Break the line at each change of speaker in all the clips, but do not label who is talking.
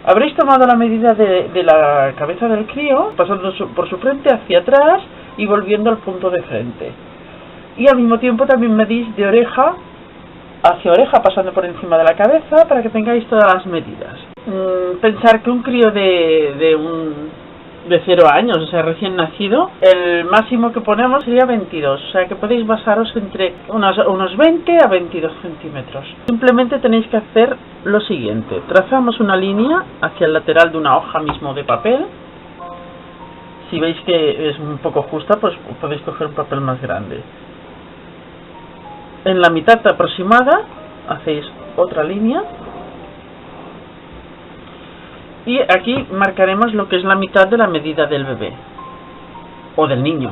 Habréis tomado la medida de la cabeza del crío, pasando por su frente hacia atrás y volviendo al punto de frente. Y al mismo tiempo también medís de oreja hacia oreja, pasando por encima de la cabeza, para que tengáis todas las medidas. Pensar que un crío de 0 años, o sea, recién nacido, el máximo que ponemos sería 22, o sea que podéis basaros entre unos 20 a 22 centímetros. Simplemente tenéis que hacer lo siguiente: trazamos una línea hacia el lateral de una hoja mismo de papel. Si veis que es un poco justa, pues podéis coger un papel más grande. En la mitad aproximada hacéis otra línea y aquí marcaremos lo que es la mitad de la medida del bebé o del niño.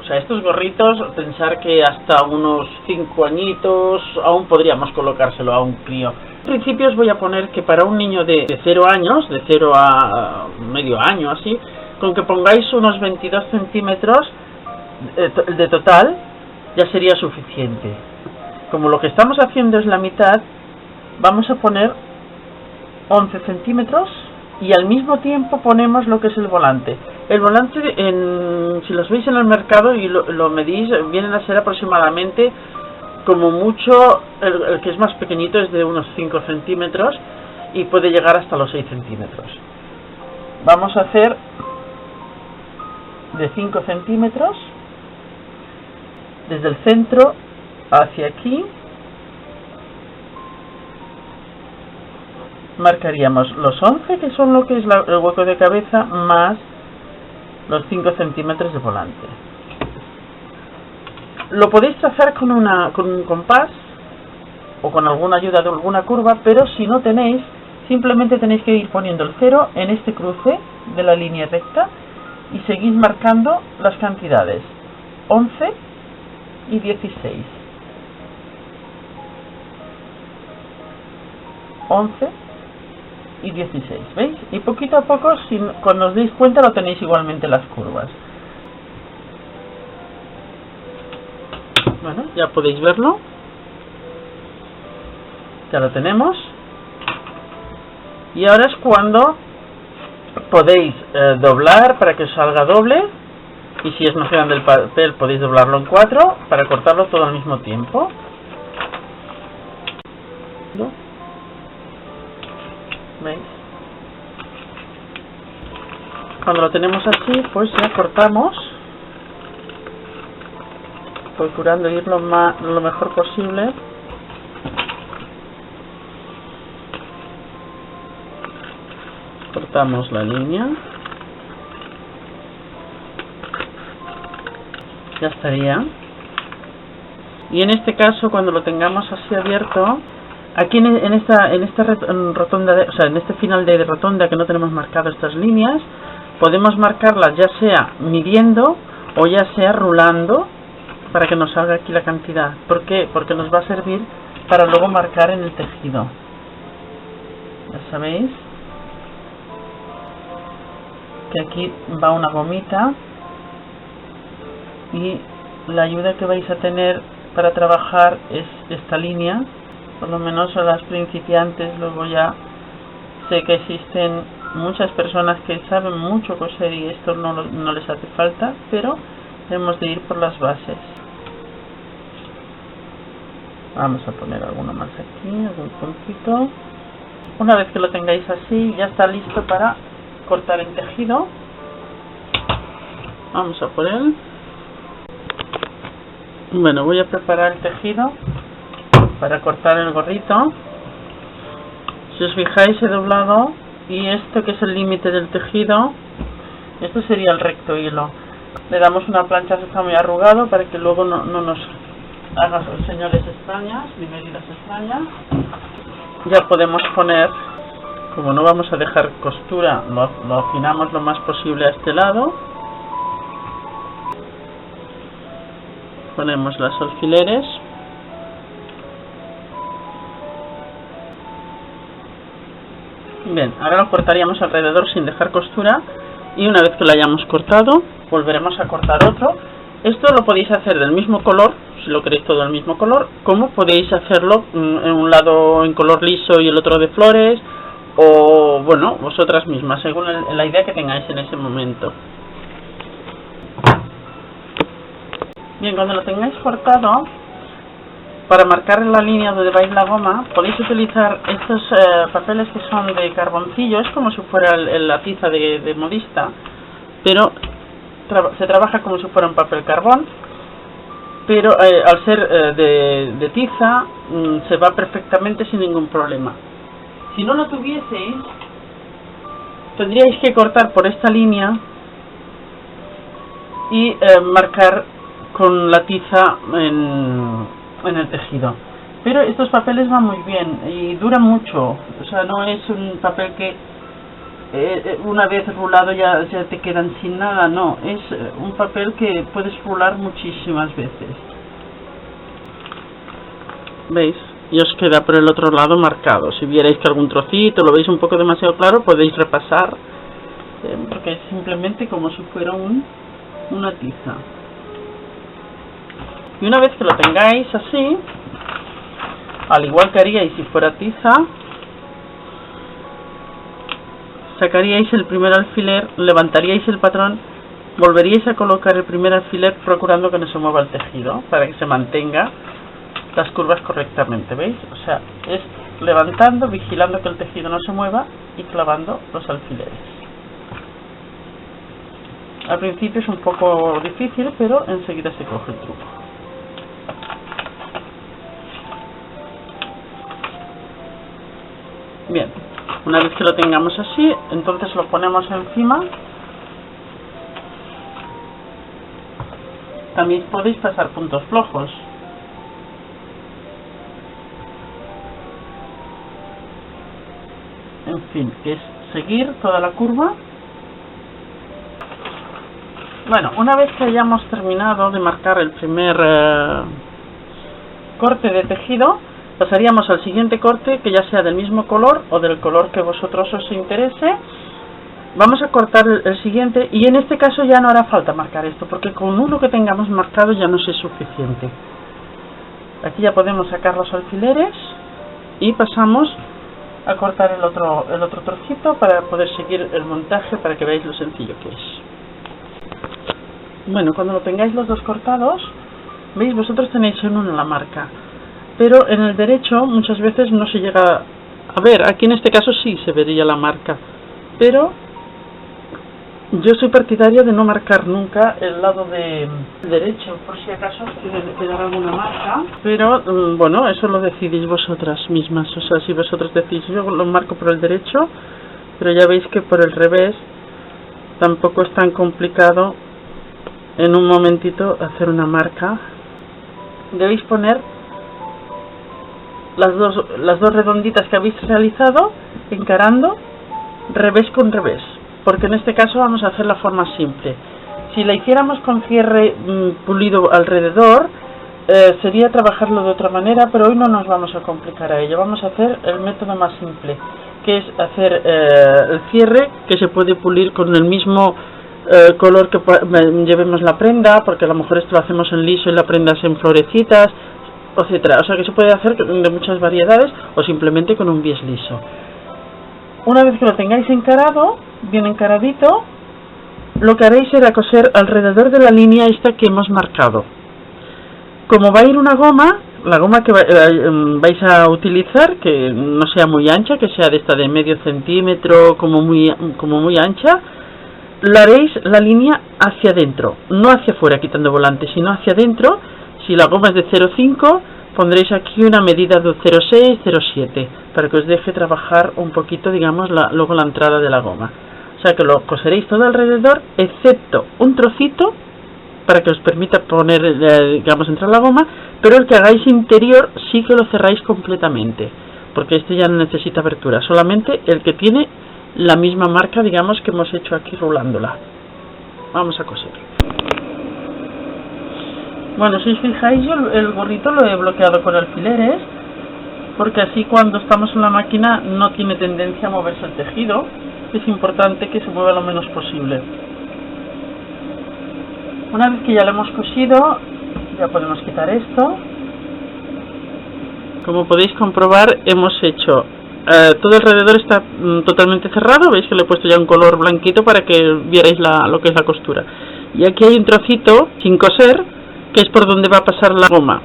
O sea, estos gorritos, pensar que hasta unos 5 añitos aún podríamos colocárselo a un crío. En principio os voy a poner que para un niño de 0 años, de 0 a medio año así, con que pongáis unos 22 centímetros de total ya sería suficiente. Como lo que estamos haciendo es la mitad, vamos a poner 11 centímetros y al mismo tiempo ponemos lo que es el volante. El volante, si los veis en el mercado y lo medís, vienen a ser aproximadamente, como mucho, el que es más pequeñito es de unos 5 centímetros y puede llegar hasta los 6 centímetros. Vamos a hacer de 5 centímetros desde el centro hacia aquí. Marcaríamos los 11, que son lo que es el hueco de cabeza, más los 5 centímetros de volante. Lo podéis trazar con un compás o con alguna ayuda de alguna curva, pero si no tenéis, simplemente tenéis que ir poniendo el 0 en este cruce de la línea recta y seguís marcando las cantidades 11 y 16. 11 y 16, ¿veis? Y poquito a poco, cuando os deis cuenta, lo tenéis igualmente las curvas. Bueno, ya podéis verlo. Ya lo tenemos. Y ahora es cuando podéis doblar para que os salga doble. Y si es más grande el papel, podéis doblarlo en 4 para cortarlo todo al mismo tiempo. ¿Veis? Cuando lo tenemos así, pues ya cortamos, procurando ir lo mejor posible. Cortamos la línea. Ya estaría. Y en este caso, cuando lo tengamos así abierto, aquí en esta rotonda, o sea, en este final de rotonda que no tenemos marcado estas líneas, podemos marcarlas ya sea midiendo o ya sea rulando para que nos salga aquí la cantidad. ¿Por qué? Porque nos va a servir para luego marcar en el tejido. Ya sabéis que aquí va una gomita y la ayuda que vais a tener para trabajar es esta línea. Por lo menos a las principiantes. Luego ya sé que existen muchas personas que saben mucho coser y esto no les hace falta, pero hemos de ir por las bases. Vamos a poner alguno más aquí, algún puntito. Una vez que lo tengáis así, ya está listo para cortar el tejido. Vamos a por él. Bueno, voy a preparar el tejido para cortar el gorrito. Si os fijáis, he doblado, y esto que es el límite del tejido, esto sería el recto hilo. Le damos una plancha que está muy arrugado para que luego no nos haga señales extrañas ni medidas extrañas. Ya podemos poner, como no vamos a dejar costura, lo afinamos lo más posible a este lado. Ponemos los alfileres. Bien, ahora lo cortaríamos alrededor sin dejar costura, y una vez que lo hayamos cortado, volveremos a cortar otro. Esto lo podéis hacer del mismo color, si lo queréis todo del mismo color, como podéis hacerlo en un lado en color liso y el otro de flores, o bueno, vosotras mismas, según la idea que tengáis en ese momento. Bien, cuando lo tengáis cortado, para marcar la línea donde va a ir la goma, podéis utilizar estos papeles que son de carboncillo. Es como si fuera la tiza de modista, pero se trabaja como si fuera un papel carbón, pero al ser de tiza se va perfectamente sin ningún problema. Si no lo tuvieseis, tendríais que cortar por esta línea y marcar con la tiza en el tejido. Pero estos papeles van muy bien y duran mucho. O sea, no es un papel que una vez rulado ya te quedan sin nada. No, es un papel que puedes rular muchísimas veces. ¿Veis? Y os queda por el otro lado marcado. Si vierais que algún trocito lo veis un poco demasiado claro, podéis repasar, porque es simplemente como si fuera una tiza. Y una vez que lo tengáis así, al igual que haríais si fuera tiza, sacaríais el primer alfiler, levantaríais el patrón, volveríais a colocar el primer alfiler procurando que no se mueva el tejido, para que se mantenga las curvas correctamente, ¿veis? O sea, es levantando, vigilando que el tejido no se mueva y clavando los alfileres. Al principio es un poco difícil, pero enseguida se coge el truco. Bien, una vez que lo tengamos así, entonces lo ponemos encima. También podéis pasar puntos flojos. En fin, que es seguir toda la curva. Bueno, una vez que hayamos terminado de marcar el primer corte de tejido, pasaríamos al siguiente corte, que ya sea del mismo color o del color que vosotros os interese. Vamos a cortar el siguiente, y en este caso ya no hará falta marcar esto, porque con uno que tengamos marcado ya nos es suficiente. Aquí ya podemos sacar los alfileres y pasamos a cortar el otro trocito para poder seguir el montaje, para que veáis lo sencillo que es. Bueno, cuando lo tengáis los dos cortados, veis, vosotros tenéis en uno la marca, pero en el derecho muchas veces no se llega a ver. Aquí en este caso sí se vería la marca, pero yo soy partidaria de no marcar nunca el lado derecho, por si acaso quiere quedar alguna marca, pero bueno, eso lo decidís vosotras mismas. O sea, si vosotros decís, yo lo marco por el derecho, pero ya veis que por el revés tampoco es tan complicado en un momentito hacer una marca. Debéis poner las dos redonditas que habéis realizado encarando revés con revés, porque en este caso vamos a hacer la forma simple. Si la hiciéramos con cierre pulido alrededor, sería trabajarlo de otra manera, pero hoy no nos vamos a complicar a ello. Vamos a hacer el método más simple, que es hacer el cierre, que se puede pulir con el mismo color que llevemos la prenda, porque a lo mejor esto lo hacemos en liso y la prenda es en florecitas, etcétera. O sea que se puede hacer de muchas variedades, o simplemente con un bies liso. Una vez que lo tengáis encarado, bien encaradito, lo que haréis será coser alrededor de la línea esta que hemos marcado. Como va a ir una goma, la goma que vais a utilizar, que no sea muy ancha, que sea de esta de medio centímetro, como muy ancha, la haréis la línea hacia adentro, no hacia afuera quitando volante, sino hacia adentro. Si la goma es de 0,5, pondréis aquí una medida de 0,6, 0,7, para que os deje trabajar un poquito, digamos, luego la entrada de la goma. O sea que lo coseréis todo alrededor, excepto un trocito, para que os permita poner, digamos, entrar la goma, pero el que hagáis interior sí que lo cerráis completamente, porque este ya no necesita abertura, solamente el que tiene la misma marca, digamos, que hemos hecho aquí rulándola. Vamos a coser. Bueno, si os fijáis, yo el gorrito lo he bloqueado con alfileres, porque así cuando estamos en la máquina no tiene tendencia a moverse el tejido. Es importante que se mueva lo menos posible. Una vez que ya lo hemos cosido, ya podemos quitar esto. Como podéis comprobar, hemos hecho todo alrededor está totalmente cerrado. Veis que le he puesto ya un color blanquito para que vierais lo que es la costura. Y aquí hay un trocito sin coser, que es por donde va a pasar la goma.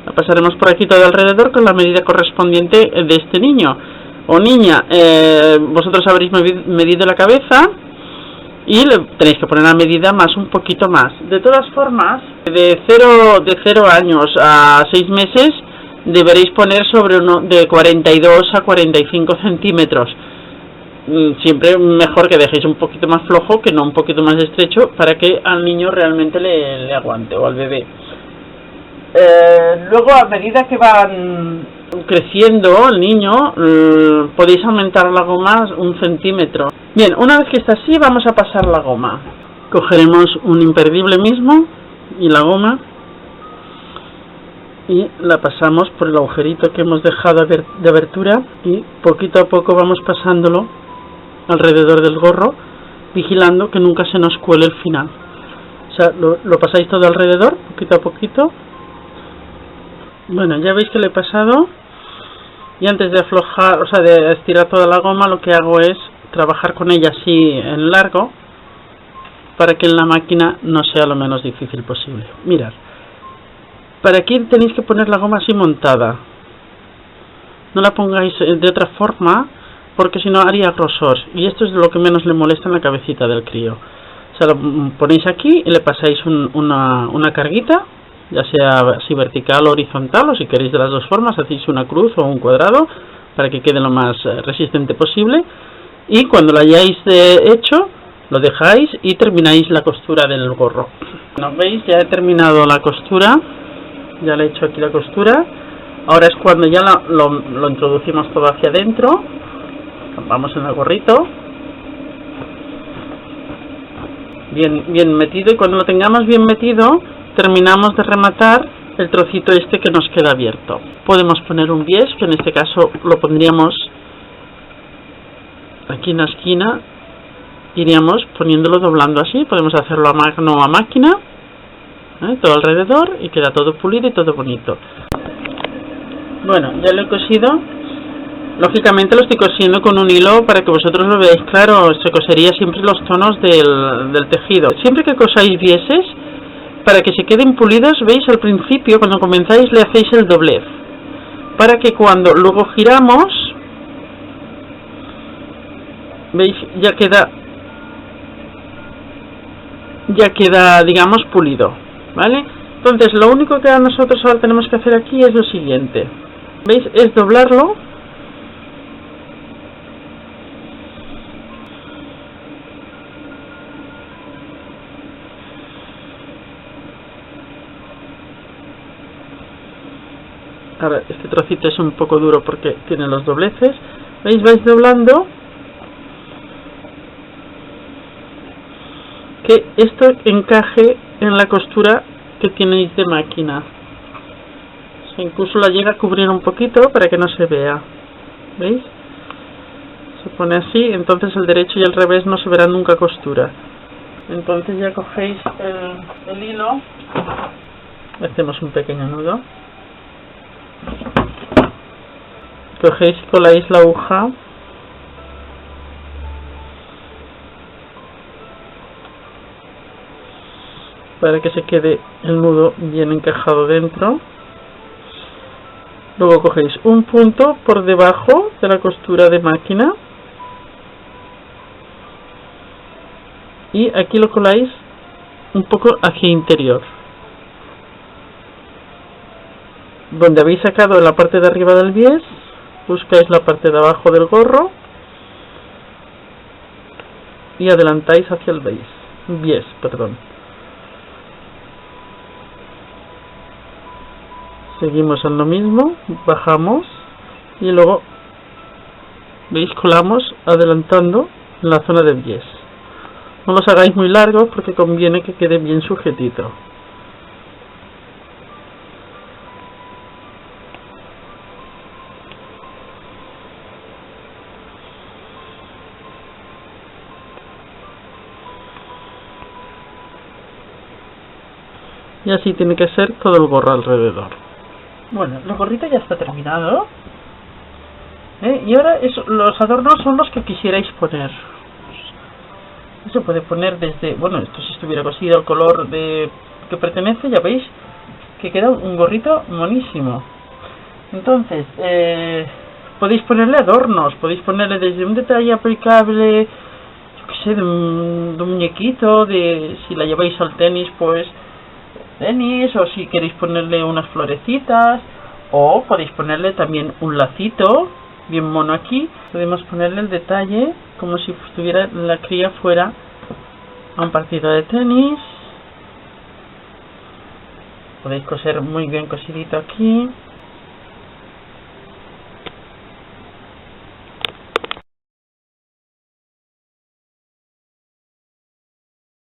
La pasaremos por aquí todo alrededor con la medida correspondiente de este niño o niña. Vosotros habréis medido la cabeza y le tenéis que poner la medida más un poquito más. De todas formas, de 0 años a 6 meses deberéis poner sobre uno de 42 a 45 centímetros. Siempre mejor que dejéis un poquito más flojo que no un poquito más estrecho, para que al niño realmente le aguante, o al bebé. Luego, a medida que van creciendo el niño, podéis aumentar la goma 1 centímetro. Bien, una vez que está así, vamos a pasar la goma. Cogeremos un imperdible mismo y la goma y la pasamos por el agujerito que hemos dejado de abertura, y poquito a poco vamos pasándolo alrededor del gorro, vigilando que nunca se nos cuele el final. O sea, lo pasáis todo alrededor, poquito a poquito. Bueno, ya veis que le he pasado, y antes de aflojar, o sea, de estirar toda la goma, lo que hago es trabajar con ella así en largo, para que en la máquina no sea lo menos difícil posible. Mirad, para aquí tenéis que poner la goma así montada. No la pongáis de otra forma, porque si no haría grosor, y esto es lo que menos le molesta en la cabecita del crío. O sea, lo ponéis aquí y le pasáis una carguita, ya sea así vertical o horizontal, o si queréis de las dos formas, hacéis una cruz o un cuadrado para que quede lo más resistente posible, y cuando lo hayáis hecho, lo dejáis y termináis la costura del gorro. Bueno, veis, ya he terminado la costura, ya le he hecho aquí la costura. Ahora es cuando ya lo introducimos todo hacia adentro. Vamos en el gorrito, bien metido, y cuando lo tengamos bien metido, terminamos de rematar el trocito este que nos queda abierto. Podemos poner un bies, que en este caso lo pondríamos aquí en la esquina, iríamos poniéndolo, doblando así. Podemos hacerlo a mano o a máquina, todo alrededor, y queda todo pulido y todo bonito. Bueno, ya lo he cosido. Lógicamente lo estoy cosiendo con un hilo para que vosotros lo veáis claro. Se cosería siempre los tonos del tejido. Siempre que cosáis bieses, para que se queden pulidos, veis, al principio, cuando comenzáis, le hacéis el doblez, para que cuando luego giramos, veis, ya queda, digamos, pulido, ¿vale? Entonces, lo único que nosotros ahora tenemos que hacer aquí es lo siguiente, ¿veis? Es doblarlo. Ahora, este trocito es un poco duro porque tiene los dobleces. ¿Veis? Vais doblando, que esto encaje en la costura que tenéis de máquina. O sea, incluso la llega a cubrir un poquito para que no se vea. ¿Veis? Se pone así, entonces el derecho y el revés no se verán nunca costura. Entonces ya cogéis el hilo, hacemos un pequeño nudo, cogéis y coláis la aguja para que se quede el nudo bien encajado dentro. Luego cogéis un punto por debajo de la costura de máquina y aquí lo coláis un poco hacia interior, donde habéis sacado la parte de arriba del bies. Buscáis la parte de abajo del gorro y adelantáis hacia el bies, perdón. Seguimos en lo mismo, bajamos y luego, veis, colamos adelantando en la zona del bies. No los hagáis muy largos porque conviene que quede bien sujetito. Y así tiene que ser todo el gorro alrededor. Bueno, el gorrito ya está terminado. Y ahora los adornos son los que quisierais poner. Se puede poner desde, bueno, esto si estuviera cosido el color de que pertenece, ya veis que queda un gorrito monísimo. Entonces, podéis ponerle adornos, podéis ponerle desde un detalle aplicable, yo qué sé, de un muñequito, de si la lleváis al tenis, pues tenis, o si queréis ponerle unas florecitas, o podéis ponerle también un lacito bien mono aquí. Podemos ponerle el detalle como si estuviera la cría fuera a un partido de tenis. Podéis coser muy bien cosidito aquí.